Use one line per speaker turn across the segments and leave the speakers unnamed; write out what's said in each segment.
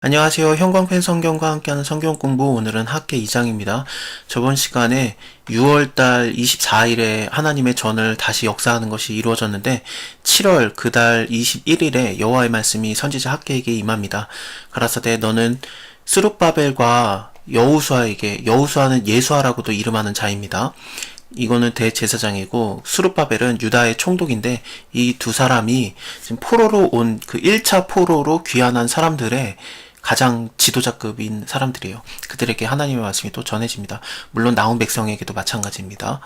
안녕하세요. 형광펜 성경과 함께하는 성경 공부, 오늘은 학계 2장입니다. 저번 시간에 6월달 24일에 하나님의 전을 다시 역사하는 것이 이루어졌는데 7월 그달 21일에 여호와의 말씀이 선지자 학계에게 임합니다. 가라사대 너는 스룹바벨과 여호수아에게, 여호수아는 예수아라고도 이름하는 자입니다. 이거는 대제사장이고 스룹바벨은 유다의 총독인데 이 두 사람이 지금 포로로 온 그 1차 포로로 귀환한 사람들의 가장 지도자급인 사람들이에요. 그들에게 하나님의 말씀이 또 전해집니다. 물론 나온 백성에게도 마찬가지입니다.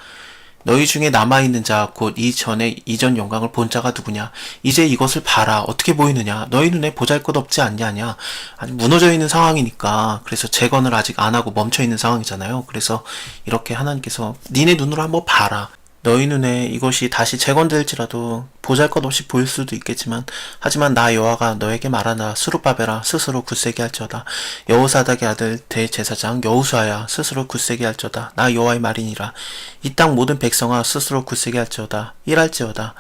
너희 중에 남아있는 자 곧 이전 영광을 본 자가 누구냐? 이제 이것을 봐라. 어떻게 보이느냐? 너희 눈에 보잘것없지 않냐냐? 아니, 무너져 있는 상황이니까. 그래서 재건을 아직 안 하고 멈춰 있는 상황이잖아요. 그래서 이렇게 하나님께서 니네 눈으로 한번 봐라. 너희 눈에 이것이 다시 재건될지라도 보잘것없이 보일 수도 있겠지만, 하지만 나 여호와가 너에게 말하나 스룹바벨아 스스로 굳세게 할지어다. 여호사닥의 아들 대제사장 여호수아야 스스로 굳세게 할지어다. 나 여호와의 말이니라. 이 땅 모든 백성아 스스로 굳세게 할지어다. 일할지어다.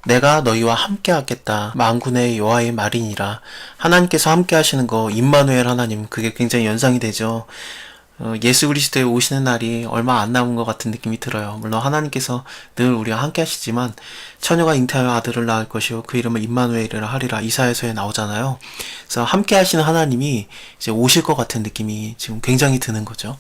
내가 너희와 함께 하겠다. 만군의 여호와의 말이니라. 하나님께서 함께 하시는 거, 임마누엘 하나님, 그게 굉장히 연상이 되죠. 예수 그리스도에 오시는 날이 얼마 안 남은 것 같은 느낌이 들어요. 물론 하나님께서 늘 우리와 함께 하시지만 처녀가 잉태하여 아들을 낳을 것이요 그 이름을 임마누엘이라 하리라, 이사야서에 나오잖아요. 그래서 함께 하시는 하나님이 이제 오실 것 같은 느낌이 지금 굉장히 드는 거죠.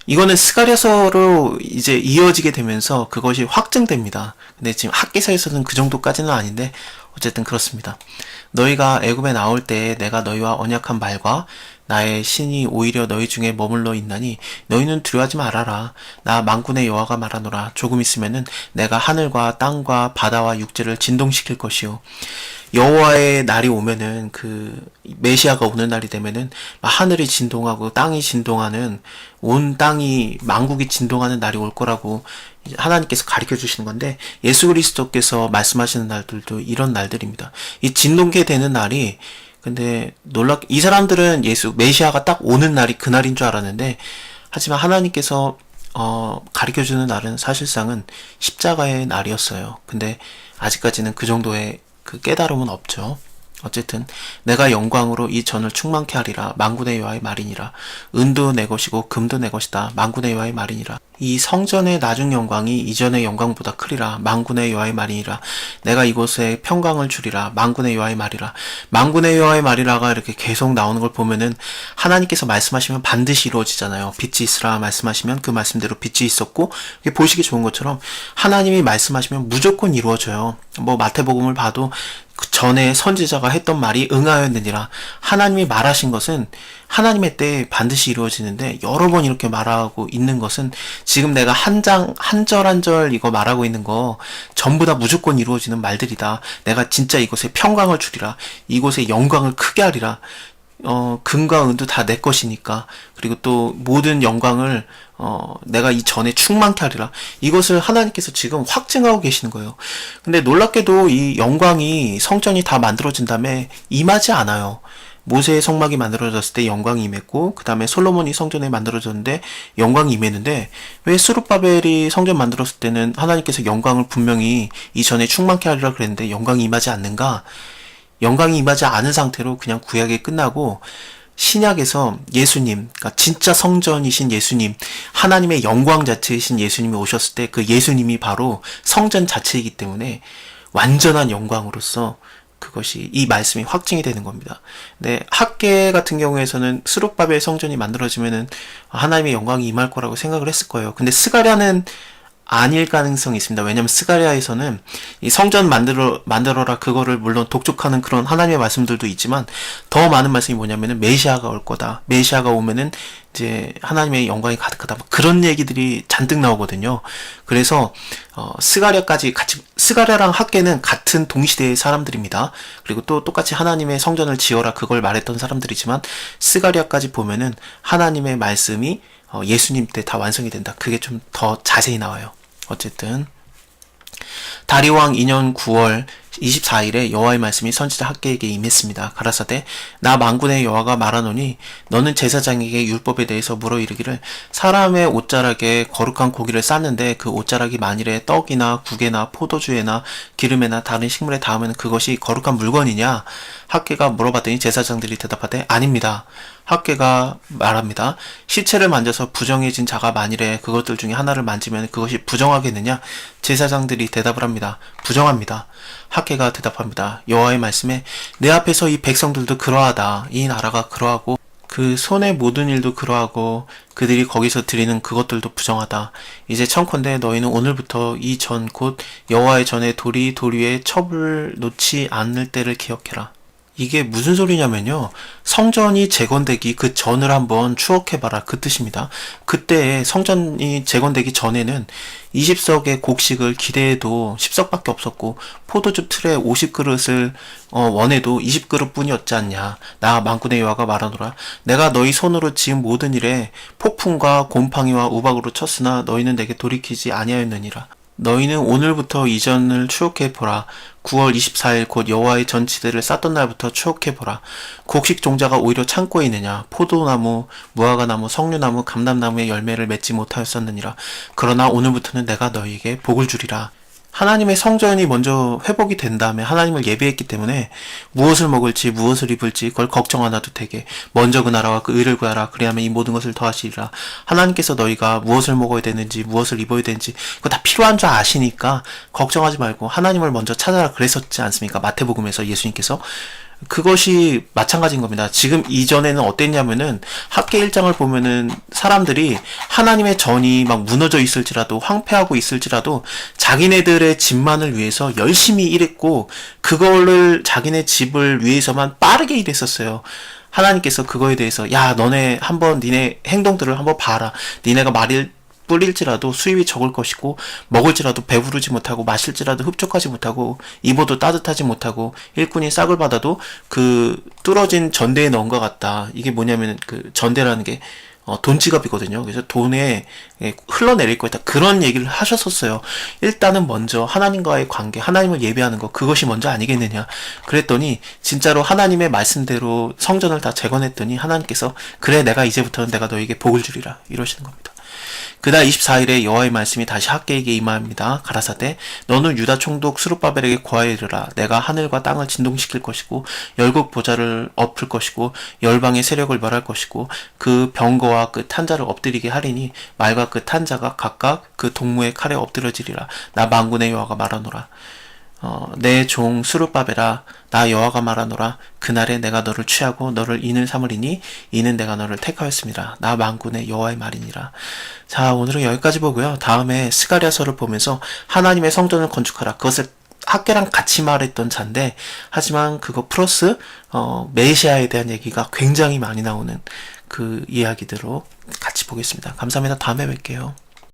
이거는 스가랴서로 이제 이어지게 되면서 그것이 확증됩니다. 근데 지금 학개서에서는 그 정도까지는 아닌데 어쨌든 그렇습니다. 너희가 애굽에 나올 때 내가 너희와 언약한 말과 나의 신이 오히려 너희 중에 머물러 있나니 너희는 두려워하지 말아라. 나 만군의 여호와가 말하노라. 조금 있으면은 내가 하늘과 땅과 바다와 육지를 진동시킬 것이요. 여호와의 날이 오면은, 그 메시아가 오는 날이 되면은 하늘이 진동하고 땅이 진동하는, 온 땅이 만국이 진동하는 날이 올 거라고 하나님께서 가르쳐 주시는 건데, 예수 그리스도께서 말씀하시는 날들도 이런 날들입니다. 이 진동케 되는 날이, 근데 이 사람들은 메시아가 딱 오는 날이 그날인 줄 알았는데, 하지만 하나님께서 가르쳐주는 날은 사실상은 십자가의 날이었어요. 근데 아직까지는 그 정도의 그 깨달음은 없죠. 어쨌든 내가 영광으로 이 전을 충만케 하리라. 만군의 여호와의 말이니라. 은도 내 것이고 금도 내 것이다. 만군의 여호와의 말이니라. 이 성전의 나중 영광이 이전의 영광보다 크리라. 만군의 여호와의 말이니라. 내가 이곳에 평강을 주리라. 만군의 여호와의 말이라. 만군의 여호와의 말이라가 이렇게 계속 나오는 걸 보면은 하나님께서 말씀하시면 반드시 이루어지잖아요. 빛이 있으라 말씀하시면 그 말씀대로 빛이 있었고, 이게 보시기 좋은 것처럼 하나님이 말씀하시면 무조건 이루어져요. 뭐 마태복음을 봐도 그 전에 선지자가 했던 말이 응하였느니라. 하나님이 말하신 것은 하나님의 때에 반드시 이루어지는데, 여러 번 이렇게 말하고 있는 것은 지금 내가 한 절 한 절 이거 말하고 있는 거 전부 다 무조건 이루어지는 말들이다. 내가 진짜 이곳에 평강을 주리라. 이곳에 영광을 크게 하리라. 금과 은도 다 내 것이니까. 그리고 또 모든 영광을 내가 이 전에 충만케 하리라. 이것을 하나님께서 지금 확증하고 계시는 거예요. 근데 놀랍게도 이 영광이, 성전이 다 만들어진 다음에 임하지 않아요. 모세의 성막이 만들어졌을 때 영광이 임했고, 그 다음에 솔로몬이 성전에 만들어졌는데 영광이 임했는데, 왜 스룹바벨이 성전 만들었을 때는 하나님께서 영광을 분명히 이전에 충만케 하리라 그랬는데 영광이 임하지 않는가? 영광이 임하지 않은 상태로 그냥 구약이 끝나고, 신약에서 예수님, 그러니까 진짜 성전이신 예수님, 하나님의 영광 자체이신 예수님이 오셨을 때 그 예수님이 바로 성전 자체이기 때문에 완전한 영광으로서 그것이, 이 말씀이 확증이 되는 겁니다. 근데 학계 같은 경우에서는 스룹바벨 성전이 만들어지면은 하나님의 영광이 임할 거라고 생각을 했을 거예요. 근데 스가랴는 아닐 가능성이 있습니다. 왜냐면 스가랴에서는 이 성전 만들어라, 그거를 물론 독촉하는 그런 하나님의 말씀들도 있지만, 더 많은 말씀이 뭐냐면은 메시아가 올 거다. 메시아가 오면은 이제 하나님의 영광이 가득하다. 그런 얘기들이 잔뜩 나오거든요. 그래서 스가랴까지 같이, 스가랴랑 학계는 같은 동시대의 사람들입니다. 그리고 또 똑같이 하나님의 성전을 지어라, 그걸 말했던 사람들이지만, 스가랴까지 보면은 하나님의 말씀이 예수님 때 다 완성이 된다. 그게 좀 더 자세히 나와요. 어쨌든 다리왕 2년 9월 24일에 여호와의 말씀이 선지자 학개에게 임했습니다. 가라사대 나 만군의 여호와가 말하노니 너는 제사장에게 율법에 대해서 물어 이르기를, 사람의 옷자락에 거룩한 고기를 쌌는데 그 옷자락이 만일에 떡이나 국에나 포도주에나 기름에나 다른 식물에 닿으면 그것이 거룩한 물건이냐? 학계가 물어봤더니 제사장들이 대답하되 아닙니다. 학계가 말합니다. 시체를 만져서 부정해진 자가 만일에 그것들 중에 하나를 만지면 그것이 부정하겠느냐? 제사장들이 대답을 합니다. 부정합니다. 학계가 대답합니다. 여호와의 말씀에 내 앞에서 이 백성들도 그러하다. 이 나라가 그러하고 그 손의 모든 일도 그러하고 그들이 거기서 드리는 그것들도 부정하다. 이제 청컨대 너희는 오늘부터 이 전 곧 여호와의 전에 도리 위에 첩을 놓지 않을 때를 기억해라. 이게 무슨 소리냐면요. 성전이 재건되기 그 전을 한번 추억해봐라. 그 뜻입니다. 그때 성전이 재건되기 전에는 20석의 곡식을 기대해도 10석밖에 없었고 포도주 틀에 50그릇을 원해도 20그릇 뿐이었지 않냐. 나 만군의 여호와가 말하노라. 내가 너희 손으로 지은 모든 일에 폭풍과 곰팡이와 우박으로 쳤으나 너희는 내게 돌이키지 아니하였느니라. 너희는 오늘부터 이전을 추억해보라. 9월 24일 곧 여호와의 전치대를 쌌던 날부터 추억해보라. 곡식 종자가 오히려 창고에 있느냐. 포도나무, 무화과나무, 석류나무, 감람나무의 열매를 맺지 못하였었느니라. 그러나 오늘부터는 내가 너희에게 복을 주리라. 하나님의 성전이 먼저 회복이 된 다음에 하나님을 예배했기 때문에 무엇을 먹을지 무엇을 입을지 그걸 걱정 안 해도 되게 먼저 그 나라와 그 의를 구하라. 그리하면 이 모든 것을 더하시리라. 하나님께서 너희가 무엇을 먹어야 되는지 무엇을 입어야 되는지 그거 다 필요한 줄 아시니까 걱정하지 말고 하나님을 먼저 찾아라 그랬었지 않습니까? 마태복음에서 예수님께서. 그것이 마찬가지인 겁니다. 지금 이전에는 어땠냐면은 학계 1장을 보면은 사람들이 하나님의 전이 막 무너져 있을지라도 황폐하고 있을지라도 자기네들의 집만을 위해서 열심히 일했고 그거를 자기네 집을 위해서만 빠르게 일했었어요. 하나님께서 그거에 대해서 야 너네 한번 니네 행동들을 한번 봐라. 니네가 말일 뿌릴지라도 수입이 적을 것이고 먹을지라도 배부르지 못하고 마실지라도 흡족하지 못하고 입어도 따뜻하지 못하고 일꾼이 싹을 받아도 그 뚫어진 전대에 넣은 것 같다. 이게 뭐냐면 그 전대라는 게 돈지갑이거든요. 그래서 돈에 흘러내릴 거다. 그런 얘기를 하셨었어요. 일단은 먼저 하나님과의 관계, 하나님을 예배하는 것, 그것이 먼저 아니겠느냐. 그랬더니 진짜로 하나님의 말씀대로 성전을 다 재건했더니 하나님께서 그래 내가 이제부터는 내가 너에게 복을 주리라 이러시는 겁니다. 그날 24일에 여호와의 말씀이 다시 학계에게 임하입니다. 가라사대 너는 유다 총독 스룹바벨에게 고하여 이르라. 내가 하늘과 땅을 진동시킬 것이고 열국 보좌를 엎을 것이고 열방의 세력을 멸할 것이고 그 병거와 그 탄자를 엎드리게 하리니 말과 그 탄자가 각각 그 동무의 칼에 엎드려지리라. 나 만군의 여호와가 말하노라. 내 종 스룹바벨아 나 여호와가 말하노라. 그날에 내가 너를 취하고 너를 인을 삼으리니 이는 내가 너를 택하였습니다. 나 만군의 여호와의 말이니라. 자 오늘은 여기까지 보고요. 다음에 스가랴서를 보면서 하나님의 성전을 건축하라. 그것을 학계랑 같이 말했던 자인데 하지만 그거 플러스 메시아에 대한 얘기가 굉장히 많이 나오는 그 이야기들로 같이 보겠습니다. 감사합니다. 다음에 뵐게요.